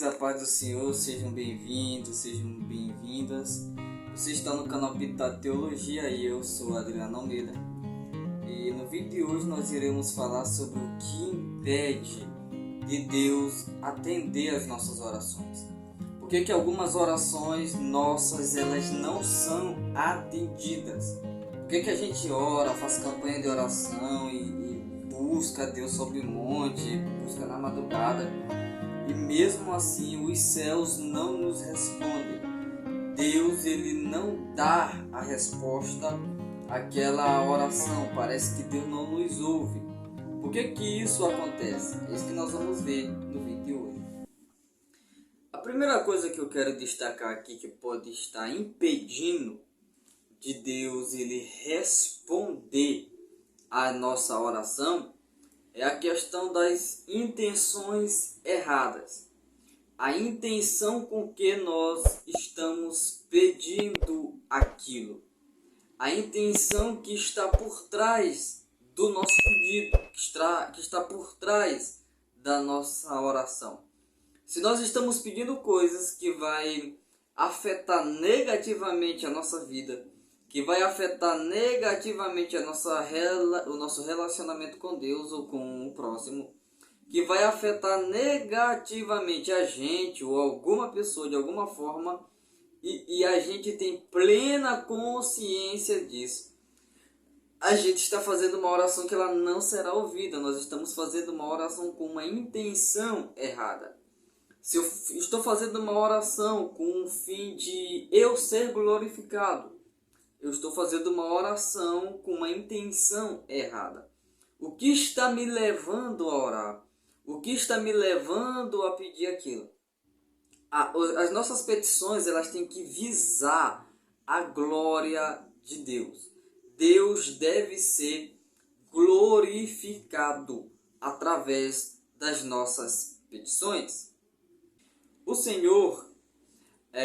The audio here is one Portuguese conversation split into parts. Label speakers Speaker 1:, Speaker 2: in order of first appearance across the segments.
Speaker 1: a paz do Senhor, sejam bem-vindos, sejam bem-vindas. Você está no canal Pitado Teologia e eu sou Adriano Almeida. E no vídeo de hoje nós iremos falar sobre o que impede de Deus atender às nossas orações. Por que algumas orações nossas elas não são atendidas? Por que a gente ora, faz campanha de oração e busca Deus sobre o monte, busca na madrugada e mesmo assim os céus não nos respondem? Deus ele não dá a resposta àquela oração, parece que Deus não nos ouve. Por que isso acontece? É isso que nós vamos ver no vídeo de hoje. A primeira coisa que eu quero destacar aqui que pode estar impedindo de Deus ele responder a nossa oração é a questão das intenções erradas. A intenção com que nós estamos pedindo aquilo. A intenção que está por trás do nosso pedido, que está por trás da nossa oração. Se nós estamos pedindo coisas que vai afetar negativamente a nossa vida, que vai afetar negativamente o nosso relacionamento com Deus ou com o próximo, que vai afetar negativamente a gente ou alguma pessoa de alguma forma, e a gente tem plena consciência disso, a gente está fazendo uma oração que ela não será ouvida. Nós estamos fazendo uma oração com uma intenção errada. Se eu estou fazendo uma oração com o fim de eu ser glorificado, eu estou fazendo uma oração com uma intenção errada. O que está me levando a orar? O que está me levando a pedir aquilo? As nossas petições elas têm que visar a glória de Deus. Deus deve ser glorificado através das nossas petições. O Senhor,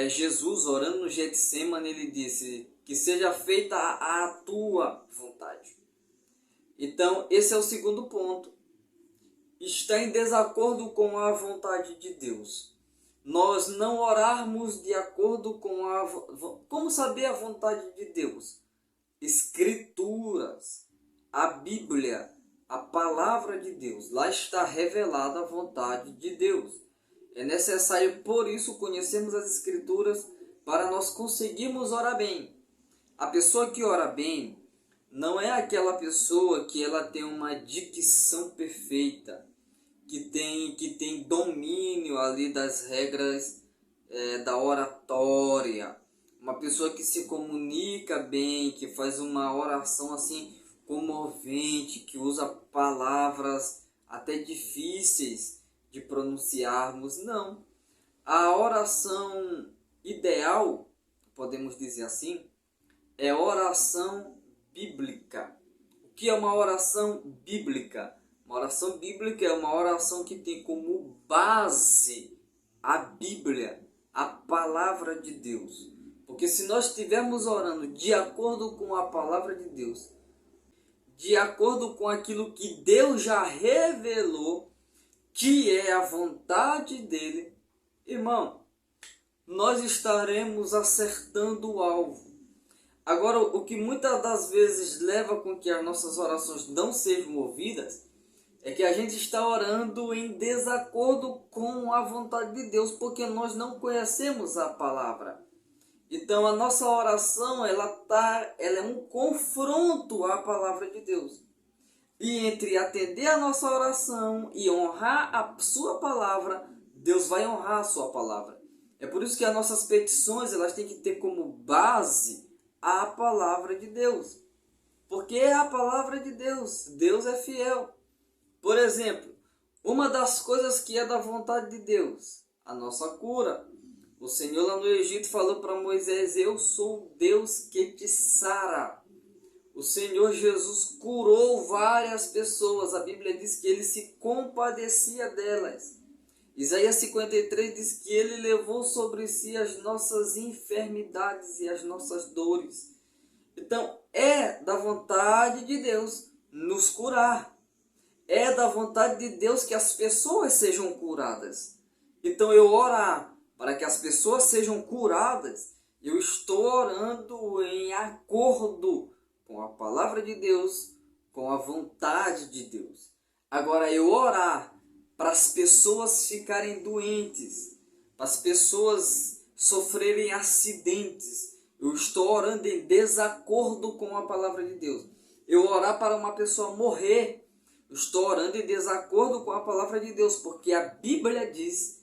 Speaker 1: Jesus, orando no Getsemane, ele disse que seja feita a tua vontade. Então, esse é o segundo ponto. Está em desacordo com a vontade de Deus. Nós não orarmos de acordo com Como saber a vontade de Deus? Escrituras, a Bíblia, a palavra de Deus. Lá está revelada a vontade de Deus. É necessário, por isso, conhecermos as Escrituras para nós conseguirmos orar bem. A pessoa que ora bem não é aquela pessoa que ela tem uma dicção perfeita, que tem domínio ali das regras da oratória. Uma pessoa que se comunica bem, que faz uma oração assim comovente, que usa palavras até difíceis de pronunciarmos. Não. A oração ideal, podemos dizer assim, é oração bíblica. O que é uma oração bíblica? Uma oração bíblica é uma oração que tem como base a Bíblia, a palavra de Deus. Porque se nós estivermos orando de acordo com a palavra de Deus, de acordo com aquilo que Deus já revelou, que é a vontade dele, irmão, nós estaremos acertando o alvo. Agora, o que muitas das vezes leva com que as nossas orações não sejam ouvidas é que a gente está orando em desacordo com a vontade de Deus, porque nós não conhecemos a palavra. Então, a nossa oração ela é um confronto à palavra de Deus. E entre atender a nossa oração e honrar a sua palavra, Deus vai honrar a sua palavra. É por isso que as nossas petições elas têm que ter como base a palavra de Deus. Porque é a palavra de Deus. Deus é fiel. Por exemplo, uma das coisas que é da vontade de Deus, a nossa cura. O Senhor lá no Egito falou para Moisés, eu sou o Deus que te sara. O Senhor Jesus curou várias pessoas. A Bíblia diz que ele se compadecia delas. Isaías 53 diz que ele levou sobre si as nossas enfermidades e as nossas dores. Então, é da vontade de Deus nos curar. É da vontade de Deus que as pessoas sejam curadas. Então eu orar para que as pessoas sejam curadas, eu estou orando em acordo com a palavra de Deus, com a vontade de Deus. Agora eu orar para as pessoas ficarem doentes, para as pessoas sofrerem acidentes, eu estou orando em desacordo com a palavra de Deus. Eu orar para uma pessoa morrer, eu estou orando em desacordo com a palavra de Deus, porque a Bíblia diz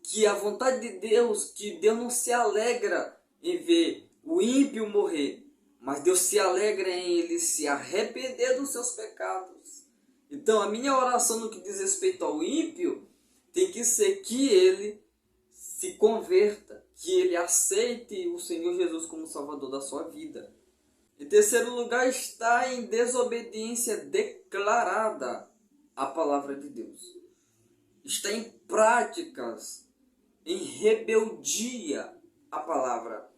Speaker 1: que a vontade de Deus, que Deus não se alegra em ver o ímpio morrer, mas Deus se alegra em ele se arrepender dos seus pecados. Então a minha oração no que diz respeito ao ímpio tem que ser que ele se converta, que ele aceite o Senhor Jesus como Salvador da sua vida. Em terceiro lugar, está em desobediência declarada à palavra de Deus. Está em práticas, em rebeldia à palavra.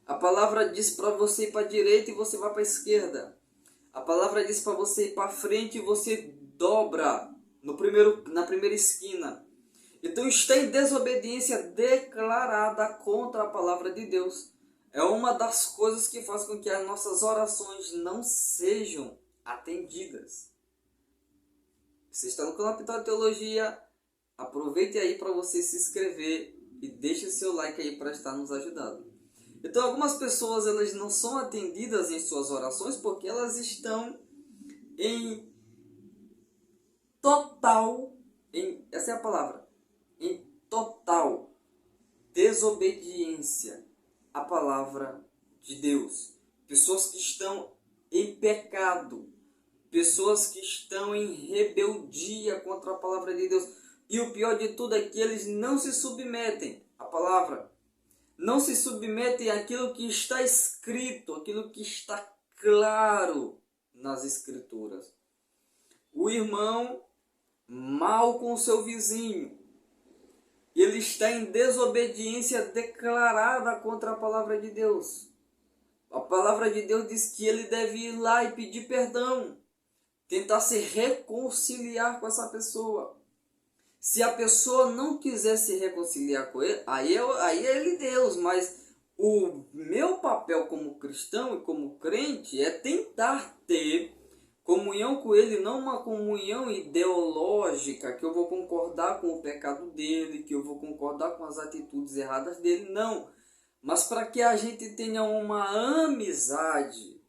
Speaker 1: A palavra diz para você ir para a direita e você vai para a esquerda. A palavra diz para você ir para frente e você dobra na primeira esquina. Então está em desobediência declarada contra a palavra de Deus. É uma das coisas que faz com que as nossas orações não sejam atendidas. Você está no canal Pitol Teologia, aproveite aí para você se inscrever e deixe seu like aí para estar nos ajudando. Então algumas pessoas elas não são atendidas em suas orações porque elas estão em total, essa é a palavra, em total desobediência à palavra de Deus. Pessoas que estão em pecado, pessoas que estão em rebeldia contra a palavra de Deus. E o pior de tudo é que eles não se submetem à palavra, não se submetem àquilo que está escrito, aquilo que está claro nas Escrituras. O irmão mal com o seu vizinho, ele está em desobediência declarada contra a palavra de Deus. A palavra de Deus diz que ele deve ir lá e pedir perdão, tentar se reconciliar com essa pessoa. Se a pessoa não quiser se reconciliar com ele, aí é ele Deus, mas o meu papel como cristão e como crente é tentar ter comunhão com ele, não uma comunhão ideológica, que eu vou concordar com o pecado dele, que eu vou concordar com as atitudes erradas dele, não. Mas para que a gente tenha uma amizade,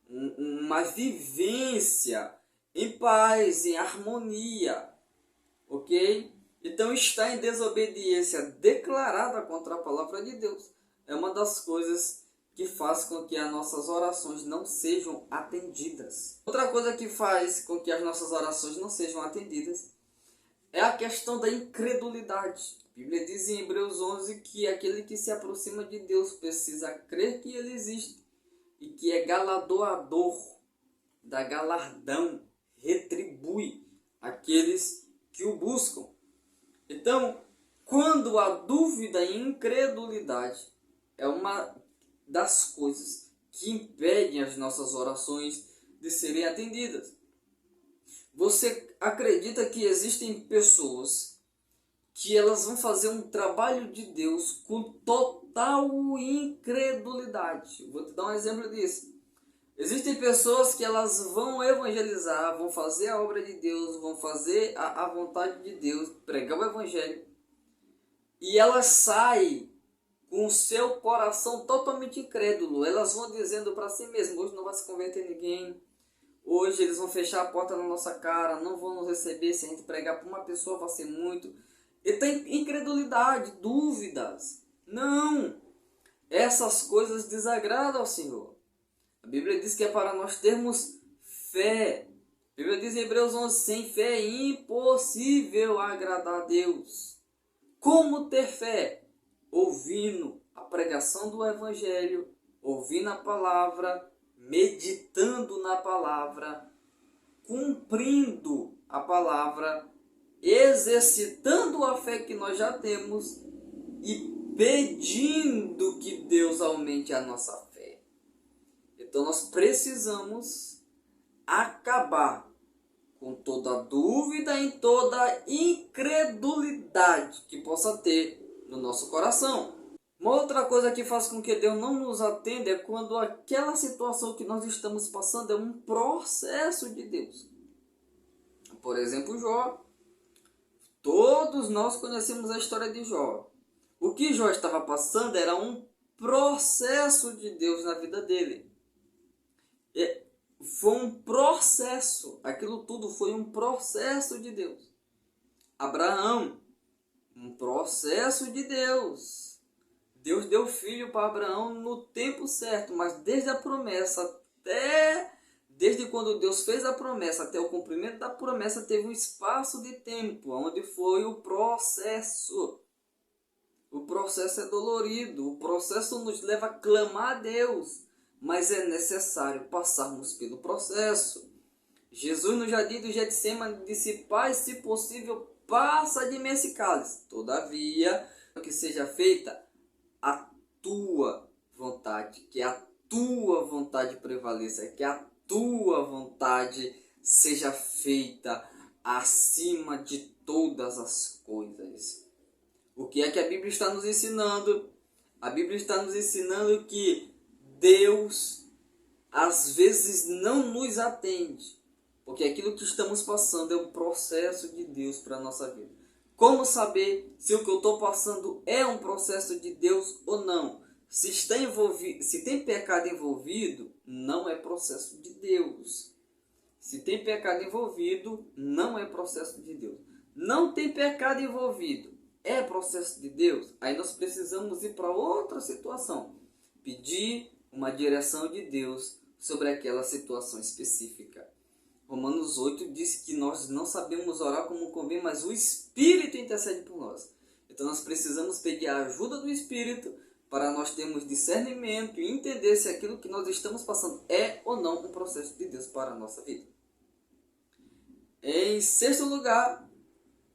Speaker 1: uma vivência em paz, em harmonia, ok? Então está em desobediência declarada contra a palavra de Deus. É uma das coisas que faz com que as nossas orações não sejam atendidas. Outra coisa que faz com que as nossas orações não sejam atendidas é a questão da incredulidade. A Bíblia diz em Hebreus 11 que aquele que se aproxima de Deus precisa crer que ele existe e que é galardoador, dá galardão, retribui aqueles que o buscam. Então, quando a dúvida e incredulidade é uma das coisas que impedem as nossas orações de serem atendidas. Você acredita que existem pessoas que elas vão fazer um trabalho de Deus com total incredulidade? Vou te dar um exemplo disso. Existem pessoas que elas vão evangelizar, vão fazer a obra de Deus, vão fazer a vontade de Deus, pregar o evangelho, e elas saem com o seu coração totalmente incrédulo. Elas vão dizendo para si mesmas: hoje não vai se converter ninguém, hoje eles vão fechar a porta na nossa cara, não vão nos receber, se a gente pregar para uma pessoa vai ser muito. E tem incredulidade, dúvidas. Não! Essas coisas desagradam ao Senhor. A Bíblia diz que é para nós termos fé. A Bíblia diz em Hebreus 11, sem fé é impossível agradar a Deus. Como ter fé? Ouvindo a pregação do Evangelho, ouvindo a palavra, meditando na palavra, cumprindo a palavra, exercitando a fé que nós já temos e pedindo que Deus aumente a nossa fé. Então nós precisamos acabar com toda dúvida, em toda incredulidade que possa ter no nosso coração. Uma outra coisa que faz com que Deus não nos atenda é quando aquela situação que nós estamos passando é um processo de Deus. Por exemplo, Jó. Todos nós conhecemos a história de Jó. O que Jó estava passando era um processo de Deus na vida dele. Foi um processo. Aquilo tudo foi um processo de Deus. Abraão, um processo de Deus. Deus deu filho para Abraão no tempo certo, mas desde a promessa desde quando Deus fez a promessa até o cumprimento da promessa, teve um espaço de tempo, onde foi o processo. O processo é dolorido, o processo nos leva a clamar a Deus, mas é necessário passarmos pelo processo. Jesus no jardim do Getsemane disse: Pai, se possível, passa de mim esse cálice. Todavia, que seja feita a tua vontade, que a tua vontade prevaleça, que a tua vontade seja feita acima de todas as coisas. O que é que a Bíblia está nos ensinando? A Bíblia está nos ensinando que Deus às vezes não nos atende, porque aquilo que estamos passando é um processo de Deus para a nossa vida. Como saber se o que eu estou passando é um processo de Deus ou não? Se tem pecado envolvido, não é processo de Deus. Se tem pecado envolvido, não é processo de Deus. Não tem pecado envolvido, é processo de Deus? Aí nós precisamos ir para outra situação. Pedir uma direção de Deus sobre aquela situação específica. Romanos 8 diz que nós não sabemos orar como convém, mas o Espírito intercede por nós. Então nós precisamos pedir a ajuda do Espírito para nós termos discernimento e entender se aquilo que nós estamos passando é ou não um processo de Deus para a nossa vida. Em sexto lugar,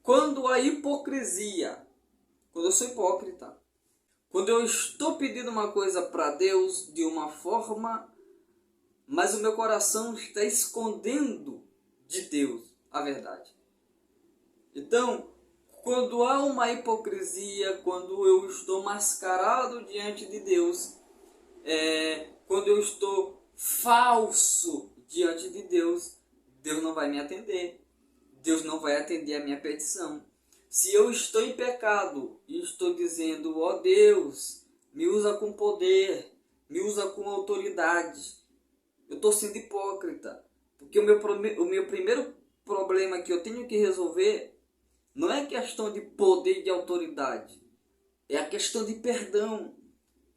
Speaker 1: quando a hipocrisia, quando eu sou hipócrita, quando eu estou pedindo uma coisa para Deus de uma forma, mas o meu coração está escondendo de Deus a verdade. Então, quando há uma hipocrisia, quando eu estou mascarado diante de Deus, quando eu estou falso diante de Deus, Deus não vai me atender. Deus não vai atender a minha petição. Se eu estou em pecado e estou dizendo: ó Deus, me usa com poder, me usa com autoridade, eu estou sendo hipócrita. Porque o meu primeiro problema que eu tenho que resolver não é questão de poder e de autoridade, é a questão de perdão.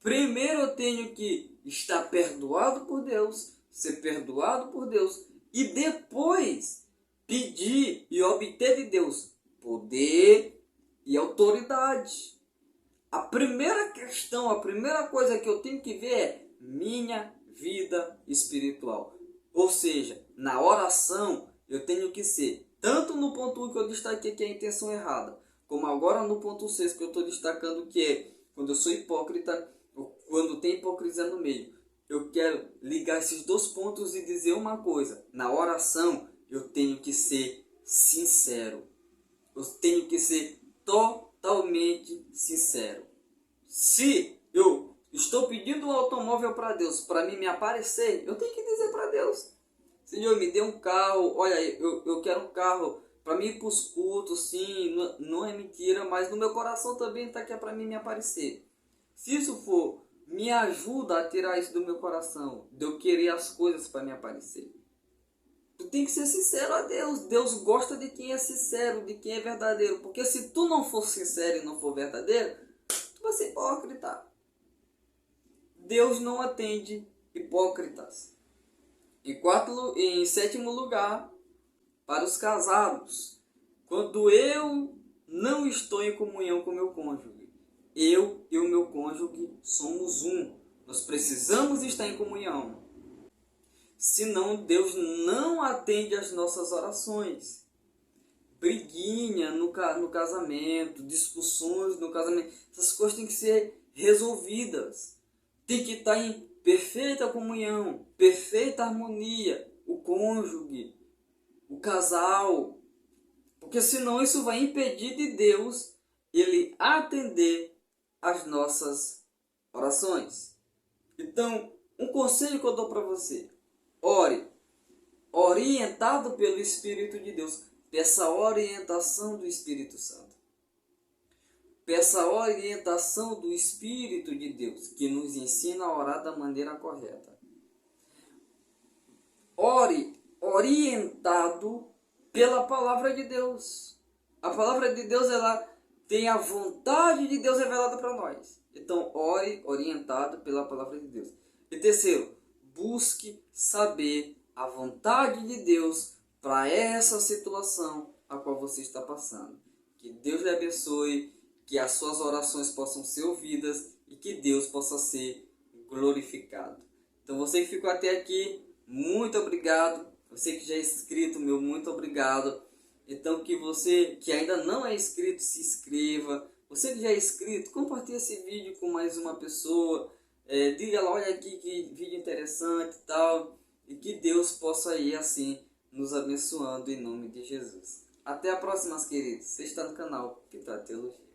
Speaker 1: Primeiro eu tenho que estar perdoado por Deus, ser perdoado por Deus, e depois pedir e obter de Deus poder e autoridade. A primeira questão, a primeira coisa que eu tenho que ver é minha vida espiritual. Ou seja, na oração eu tenho que ser, tanto no ponto 1 que eu destaquei que é a intenção errada, como agora no ponto 6 que eu estou destacando que é quando eu sou hipócrita, ou quando tem hipocrisia no meio. Eu quero ligar esses dois pontos e dizer uma coisa: na oração eu tenho que ser sincero. Eu tenho que ser totalmente sincero. Se eu estou pedindo um automóvel para Deus, para mim me aparecer, eu tenho que dizer para Deus: Senhor, me dê um carro. Olha, eu quero um carro para mim ir para os cultos, sim, não é mentira, mas no meu coração também está que é para mim me aparecer. Se isso for, me ajuda a tirar isso do meu coração, de eu querer as coisas para me aparecer. Tu tem que ser sincero a Deus. Deus gosta de quem é sincero, de quem é verdadeiro. Porque se tu não for sincero e não for verdadeiro, tu vai ser hipócrita. Deus não atende hipócritas. Em sétimo lugar, para os casados, quando eu não estou em comunhão com meu cônjuge, eu e o meu cônjuge somos um. Nós precisamos estar em comunhão. Senão Deus não atende às nossas orações. Briguinha no casamento, discussões no casamento, essas coisas têm que ser resolvidas. Tem que estar em perfeita comunhão, perfeita harmonia, o cônjuge. o casal, porque senão isso vai impedir de Deus ele atender as nossas orações. Então, um conselho que eu dou para você: ore, orientado pelo Espírito de Deus. Peça a orientação do Espírito Santo. Peça a orientação do Espírito de Deus, que nos ensina a orar da maneira correta. Ore orientado pela palavra de Deus. A palavra de Deus, ela tem a vontade de Deus revelada para nós. Então, ore orientado pela palavra de Deus. E terceiro, busque saber a vontade de Deus para essa situação a qual você está passando. Que Deus lhe abençoe, que as suas orações possam ser ouvidas e que Deus possa ser glorificado. Então, você que ficou até aqui, muito obrigado. Você que já é inscrito, meu muito obrigado. Então, que você que ainda não é inscrito, se inscreva. Você que já é inscrito, compartilhe esse vídeo com mais uma pessoa. Diga lá, olha aqui que vídeo interessante e tal. E que Deus possa ir assim nos abençoando em nome de Jesus. Até a próxima, queridos. Você está no canal Pitá Teologia.